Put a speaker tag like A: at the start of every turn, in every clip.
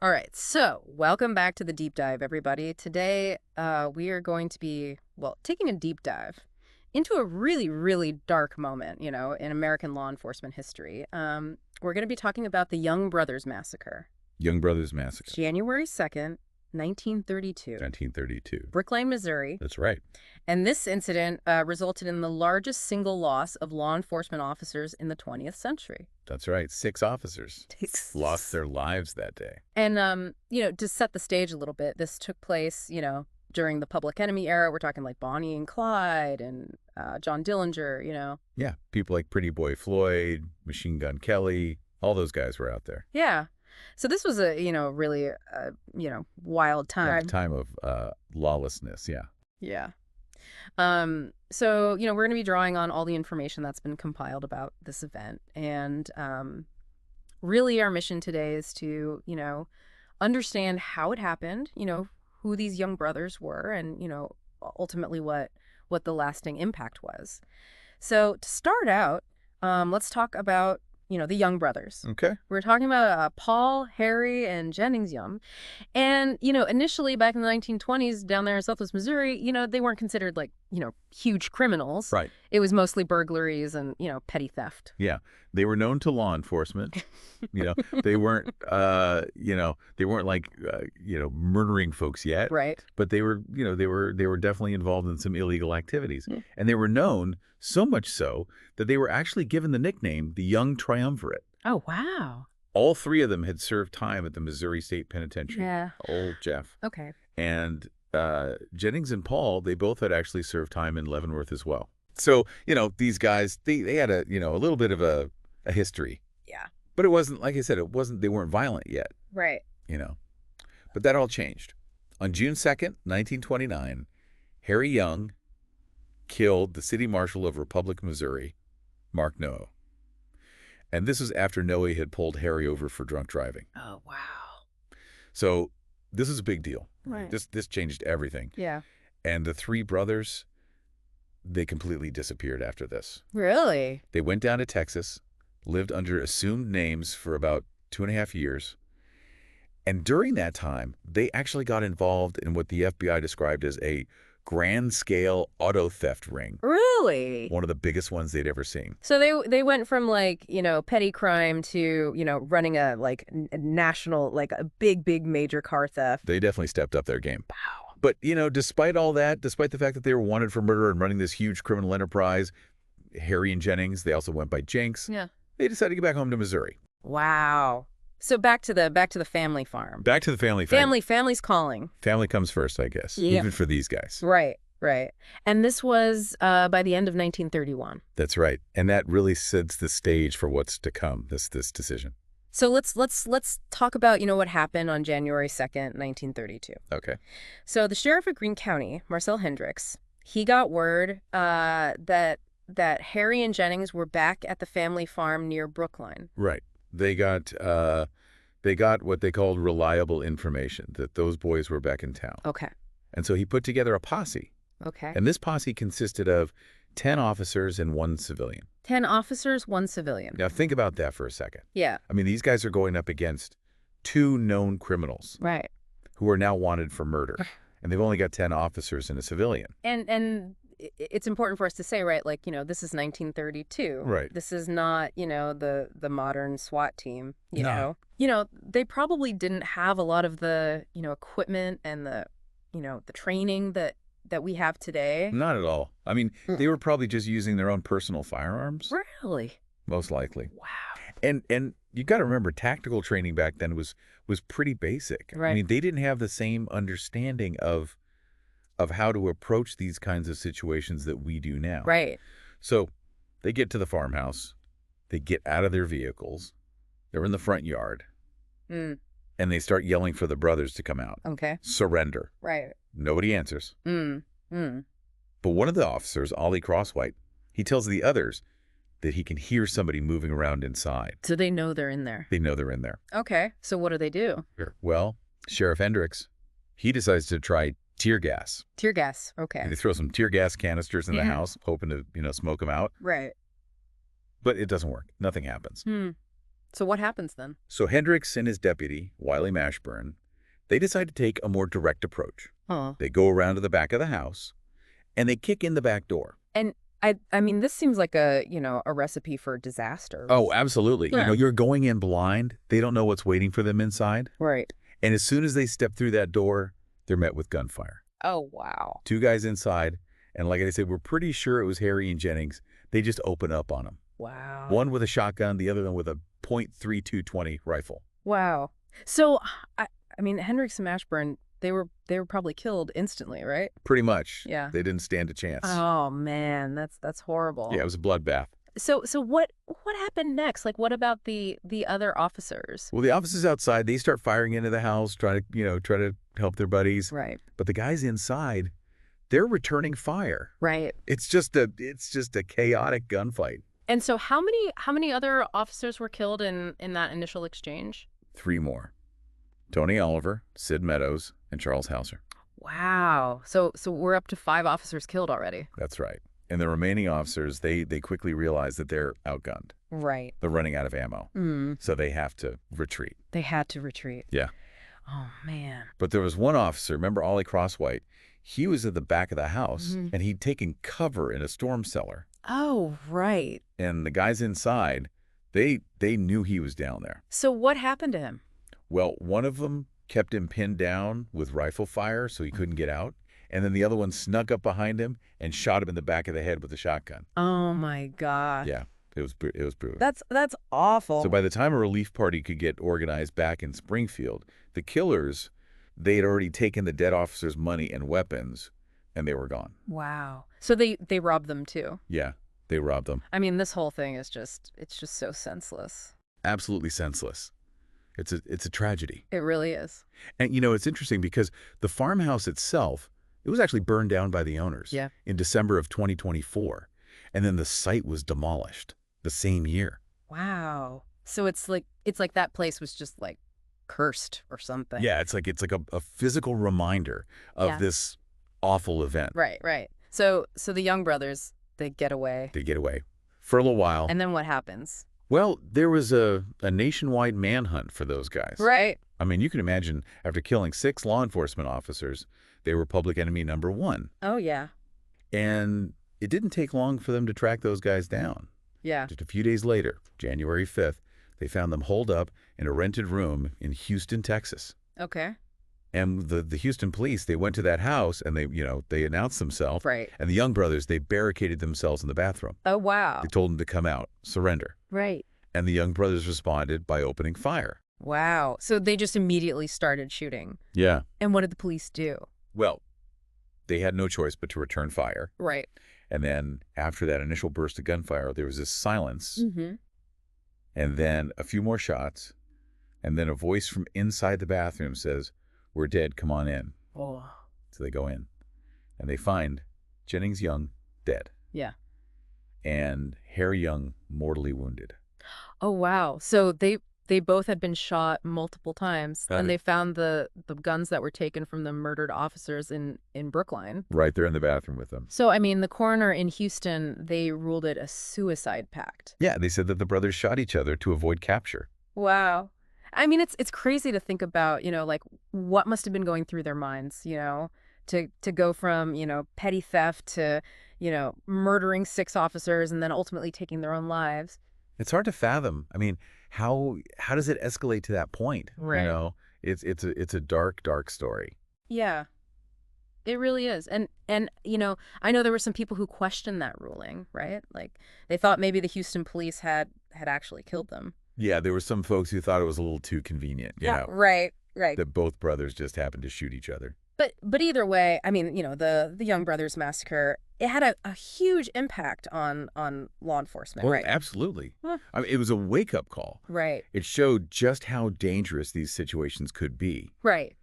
A: All right, so welcome back to the deep dive, everybody. Today, we are going to be, taking a deep dive into a really, really dark moment, in American law enforcement history. We're going to be talking about the Young Brothers Massacre.
B: Young Brothers Massacre.
A: January 2nd, 1932.
B: 1932.
A: Brookline, Missouri.
B: That's right.
A: And this incident resulted in the largest single loss of law enforcement officers in the 20th century.
B: That's right. 6 officers lost their lives that day.
A: And, to set the stage a little bit, this took place, during the Public Enemy era. We're talking like Bonnie and Clyde and John Dillinger.
B: Yeah, people like Pretty Boy Floyd, Machine Gun Kelly, all those guys were out there.
A: Yeah. So this was a, really, wild time.
B: Time of lawlessness, yeah.
A: Yeah. So, we're going to be drawing on all the information that's been compiled about this event. And really our mission today is to, understand how it happened, who these young brothers were, and, ultimately what the lasting impact was. So to start out, let's talk about, the Young Brothers.
B: Okay.
A: We're talking about Paul, Harry, and Jennings Young. And, initially back in the 1920s down there in Southwest Missouri, they weren't considered like, huge criminals.
B: Right.
A: It was mostly burglaries and, petty theft.
B: Yeah. They were known to law enforcement. They weren't, they weren't like, murdering folks yet.
A: Right.
B: But they were, they were definitely involved in some illegal activities.
A: Mm.
B: And they were known so much so that they were actually given the nickname the Young Triumvirate.
A: Oh, wow.
B: All 3 of them had served time at the Missouri State Penitentiary.
A: Yeah.
B: Old Jeff.
A: Okay.
B: And Jennings and Paul, they both had actually served time in Leavenworth as well. So, these guys, they had a little bit of a history.
A: Yeah.
B: But it wasn't, like I said, they weren't violent yet.
A: Right.
B: But that all changed. On June 2nd, 1929, Harry Young killed the city marshal of Republic, Missouri, Mark Noe. And this was after Noe had pulled Harry over for drunk driving.
A: Oh, wow.
B: So this is a big deal.
A: Right.
B: This changed everything.
A: Yeah.
B: And the 3 brothers, they completely disappeared after this.
A: Really?
B: They went down to Texas, lived under assumed names for about 2.5 years. And during that time, they actually got involved in what the FBI described as a grand-scale auto theft ring.
A: Really?
B: One of the biggest ones they'd ever seen.
A: So they went from like, petty crime to, running a national, like a big major car theft.
B: They definitely stepped up their game.
A: Wow.
B: But, despite all that, despite the fact that they were wanted for murder and running this huge criminal enterprise, Harry and Jennings, they also went by Jinx.
A: Yeah.
B: They decided to get back home to Missouri.
A: Wow. So back to the family farm.
B: Back to the family farm.
A: Family's calling.
B: Family comes first, I guess,
A: Yeah.
B: even for these guys.
A: Right. And this was by the end of 1931.
B: That's right. And that really sets the stage for what's to come, this decision.
A: So let's talk about, what happened on January 2nd, 1932.
B: Okay.
A: So the sheriff of Greene County, Marcel Hendricks, he got word that Harry and Jennings were back at the family farm near Brookline.
B: Right. They got what they called reliable information, that those boys were back in town.
A: Okay.
B: And so he put together a posse.
A: Okay.
B: And this posse consisted of 10 officers and 1 civilian.
A: 10 officers, 1 civilian.
B: Now think about that for a second.
A: Yeah.
B: I mean, these guys are going up against 2 known criminals.
A: Right.
B: Who are now wanted for murder. And they've only got 10 officers and a civilian.
A: And it's important for us to say, right, like, this is 1932.
B: Right.
A: This is not, the modern SWAT team,
B: No.
A: They probably didn't have a lot of the, equipment and the training that we have today.
B: Not at all. I mean, they were probably just using their own personal firearms.
A: Really?
B: Most likely.
A: Wow.
B: And you got to remember, tactical training back then was pretty basic.
A: Right.
B: I mean, they didn't have the same understanding of how to approach these kinds of situations that we do now.
A: Right.
B: So they get to the farmhouse. They get out of their vehicles. They're in the front yard.
A: Mm.
B: And they start yelling for the brothers to come out.
A: Okay.
B: Surrender.
A: Right.
B: Nobody answers.
A: Mm. Mm.
B: But one of the officers, Ollie Crosswhite, he tells the others that he can hear somebody moving around inside.
A: So they know they're in there.
B: They know they're in there.
A: Okay. So what do they do?
B: Well, Sheriff Hendricks, he decides to try tear gas.
A: Tear gas. Okay.
B: And they throw some tear gas canisters in the house, hoping to, smoke them out.
A: Right.
B: But it doesn't work. Nothing happens.
A: Hmm. So what happens then?
B: So Hendricks and his deputy, Wiley Mashburn, they decide to take a more direct approach.
A: Huh.
B: They go around to the back of the house, and they kick in the back door.
A: And I mean, this seems like a recipe for disaster.
B: Oh, absolutely.
A: Yeah.
B: You're going in blind. They don't know what's waiting for them inside.
A: Right.
B: And as soon as they step through that door, they're met with gunfire.
A: Oh, wow.
B: 2 guys inside, and like I said, we're pretty sure it was Harry and Jennings. They just open up on them.
A: Wow.
B: One with a shotgun, the other one with a .3220 rifle.
A: Wow. So, I mean, Hendricks and Mashburn, they were probably killed instantly, right?
B: Pretty much.
A: Yeah.
B: They didn't stand a chance.
A: Oh man, that's horrible.
B: Yeah, it was a bloodbath.
A: So what happened next? Like, what about the other officers?
B: Well, the officers outside, they start firing into the house, try to help their buddies.
A: Right.
B: But the guys inside, they're returning fire.
A: Right.
B: It's just a chaotic gunfight.
A: And so how many other officers were killed in that initial exchange?
B: 3 more. Tony Oliver, Sid Meadows, and Charles Hauser.
A: Wow. So we're up to 5 officers killed already.
B: That's right. And the remaining officers, they quickly realize that they're outgunned.
A: Right.
B: They're running out of ammo.
A: Mm.
B: So they have to retreat.
A: They had to retreat.
B: Yeah.
A: Oh man.
B: But there was one officer, remember Ollie Crosswhite? He was at the back of the house,
A: Mm-hmm.
B: and he'd taken cover in a storm cellar.
A: Oh, right.
B: And the guys inside, they knew he was down there.
A: So what happened to him?
B: Well, one of them kept him pinned down with rifle fire so he couldn't get out. And then the other one snuck up behind him and shot him in the back of the head with a shotgun.
A: Oh my God.
B: Yeah, it was brutal.
A: That's awful.
B: So by the time a relief party could get organized back in Springfield, the killers, they had already taken the dead officers' money and weapons, and they were gone.
A: Wow. So they robbed them too.
B: Yeah, they robbed them.
A: I mean, this whole thing is just so senseless.
B: Absolutely senseless. It's a tragedy.
A: It really is.
B: And it's interesting because the farmhouse itself, it was actually burned down by the owners in December of 2024. And then the site was demolished the same year.
A: Wow. So it's like that place was just like cursed or something.
B: Yeah, it's like a physical reminder of this awful event.
A: Right, right. So the Young Brothers, they get away.
B: They get away for a little while.
A: And then what happens?
B: Well, there was a nationwide manhunt for those guys.
A: Right.
B: I mean, you can imagine after killing 6 law enforcement officers, they were public enemy number 1.
A: Oh, yeah.
B: And it didn't take long for them to track those guys down.
A: Yeah.
B: Just a few days later, January 5th, they found them holed up in a rented room in Houston, Texas.
A: Okay.
B: And the Houston police, they went to that house and they announced themselves.
A: Right.
B: And the Young Brothers, they barricaded themselves in the bathroom.
A: Oh, wow.
B: They told them to come out, surrender.
A: Right.
B: And the Young Brothers responded by opening fire.
A: Wow. So they just immediately started shooting.
B: Yeah.
A: And what did the police do?
B: Well, they had no choice but to return fire.
A: Right.
B: And then after that initial burst of gunfire, there was this silence.
A: Mm-hmm.
B: And then a few more shots. And then a voice from inside the bathroom says, "We're dead, come on in."
A: Oh.
B: So they go in. And they find Jennings Young dead.
A: Yeah.
B: And Harry Young mortally wounded.
A: Oh, wow. So they both had been shot multiple times, and they found the guns that were taken from the murdered officers in Brookline.
B: Right there in the bathroom with them.
A: So, I mean, the coroner in Houston, they ruled it a suicide pact.
B: Yeah, they said that the brothers shot each other to avoid capture.
A: Wow. I mean, it's crazy to think about, like what must have been going through their minds, to go from, petty theft to, murdering 6 officers and then ultimately taking their own lives.
B: It's hard to fathom. I mean, how does it escalate to that point?
A: Right.
B: It's a dark, dark story.
A: Yeah, it really is. And I know there were some people who questioned that ruling, right? Like they thought maybe the Houston police had actually killed them.
B: Yeah, there were some folks who thought it was a little too convenient,
A: Right.
B: that both brothers just happened to shoot each other.
A: But either way, I mean, the Young Brothers Massacre, it had a huge impact on law enforcement,
B: Well,
A: right?
B: absolutely.
A: Huh.
B: I mean, it was a wake-up call.
A: Right.
B: It showed just how dangerous these situations could be.
A: Right.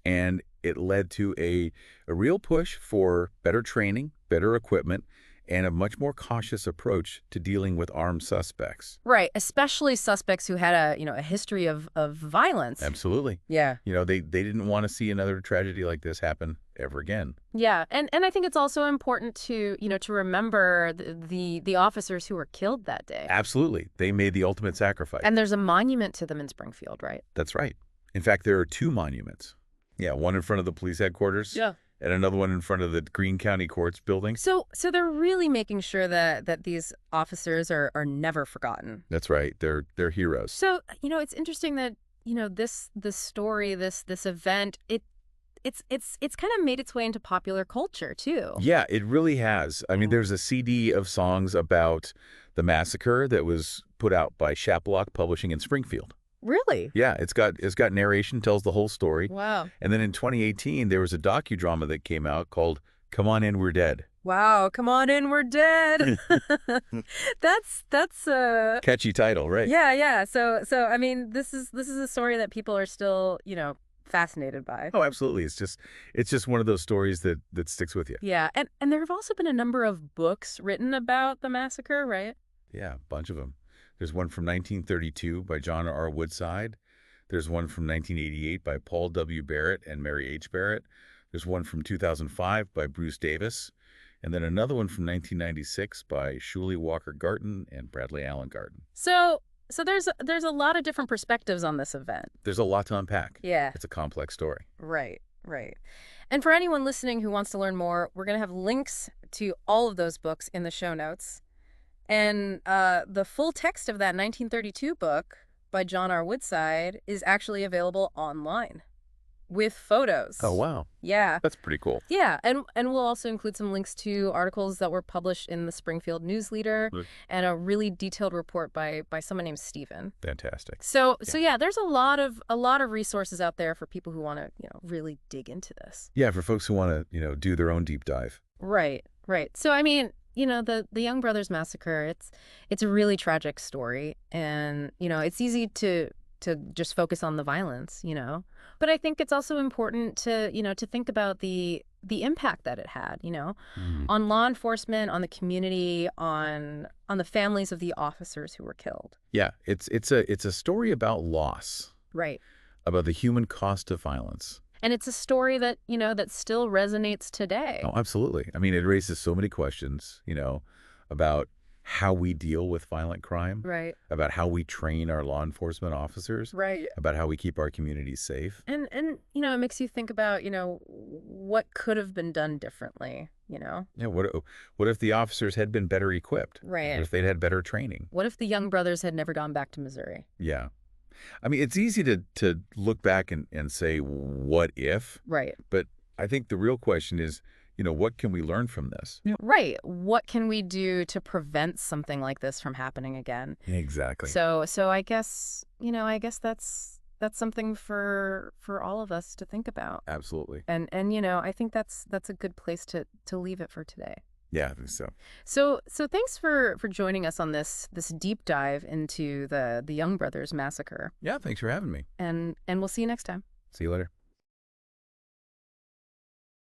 B: And it led to a real push for better training, better equipment, and a much more cautious approach to dealing with armed suspects.
A: Right, especially suspects who had a history of violence.
B: Absolutely.
A: Yeah.
B: They didn't want to see another tragedy like this happen ever again.
A: Yeah, and I think it's also important to, to remember the officers who were killed that day.
B: Absolutely. They made the ultimate sacrifice.
A: And there's a monument to them in Springfield, right?
B: That's right. In fact, there are 2 monuments. Yeah, one in front of the police headquarters.
A: Yeah.
B: And another one in front of the Greene County Courts building.
A: So they're really making sure that these officers are never forgotten.
B: That's right. They're heroes.
A: So, it's interesting that, this story, this event, it's kind of made its way into popular culture too.
B: Yeah, it really has. I mean, there's a CD of songs about the massacre that was put out by Chaplock Publishing in Springfield.
A: Really?
B: Yeah, it's got narration, tells the whole story.
A: Wow.
B: And then in 2018, there was a docudrama that came out called "Come On In, We're Dead."
A: Wow, come on in, we're dead. That's a
B: catchy title, right?
A: Yeah. So I mean, this is a story that people are still, fascinated by.
B: Oh, absolutely. It's just one of those stories that sticks with you.
A: Yeah, and there have also been a number of books written about the massacre, right?
B: Yeah, a bunch of them. There's one from 1932 by John R. Woodside. There's one from 1988 by Paul W. Barrett and Mary H. Barrett. There's one from 2005 by Bruce Davis. And then another one from 1996 by Shuli Walker Garton and Bradley Allen Garton.
A: So there's a lot of different perspectives on this event.
B: There's a lot to unpack.
A: Yeah.
B: It's a complex story.
A: Right. And for anyone listening who wants to learn more, we're going to have links to all of those books in the show notes. And the full text of that 1932 book by John R. Woodside is actually available online with photos.
B: Oh, wow.
A: Yeah.
B: That's pretty cool.
A: Yeah. And we'll also include some links to articles that were published in the Springfield News Leader and a really detailed report by someone named Stephen.
B: Fantastic.
A: So yeah, there's a lot of resources out there for people who want to, really dig into this.
B: Yeah, for folks who want to, do their own deep dive.
A: Right. So, I mean, the Young Brothers Massacre, it's a really tragic story. And, it's easy to just focus on the violence, But I think it's also important to, to think about the impact that it had, on law enforcement, on the community, on the families of the officers who were killed.
B: Yeah, it's a story about loss.
A: Right.
B: About the human cost of violence.
A: And it's a story that, that still resonates today.
B: Oh, absolutely. I mean, it raises so many questions, about how we deal with violent crime.
A: Right.
B: About how we train our law enforcement officers.
A: Right.
B: About how we keep our communities safe.
A: And it makes you think about, what could have been done differently, Yeah,
B: what if the officers had been better equipped?
A: Right.
B: What if they'd had better training?
A: What if the Young Brothers had never gone back to Missouri?
B: Yeah. I mean, it's easy to look back and say, what if?
A: Right.
B: But I think the real question is, what can we learn from this? Yeah.
A: Right. What can we do to prevent something like this from happening again?
B: Exactly.
A: So I guess, that's something for all of us to think about.
B: Absolutely.
A: And I think that's a good place to leave it for today.
B: Yeah, I think so.
A: So thanks for joining us on this deep dive into the Young Brothers Massacre.
B: Yeah, thanks for having me.
A: And we'll see you next time.
B: See you later.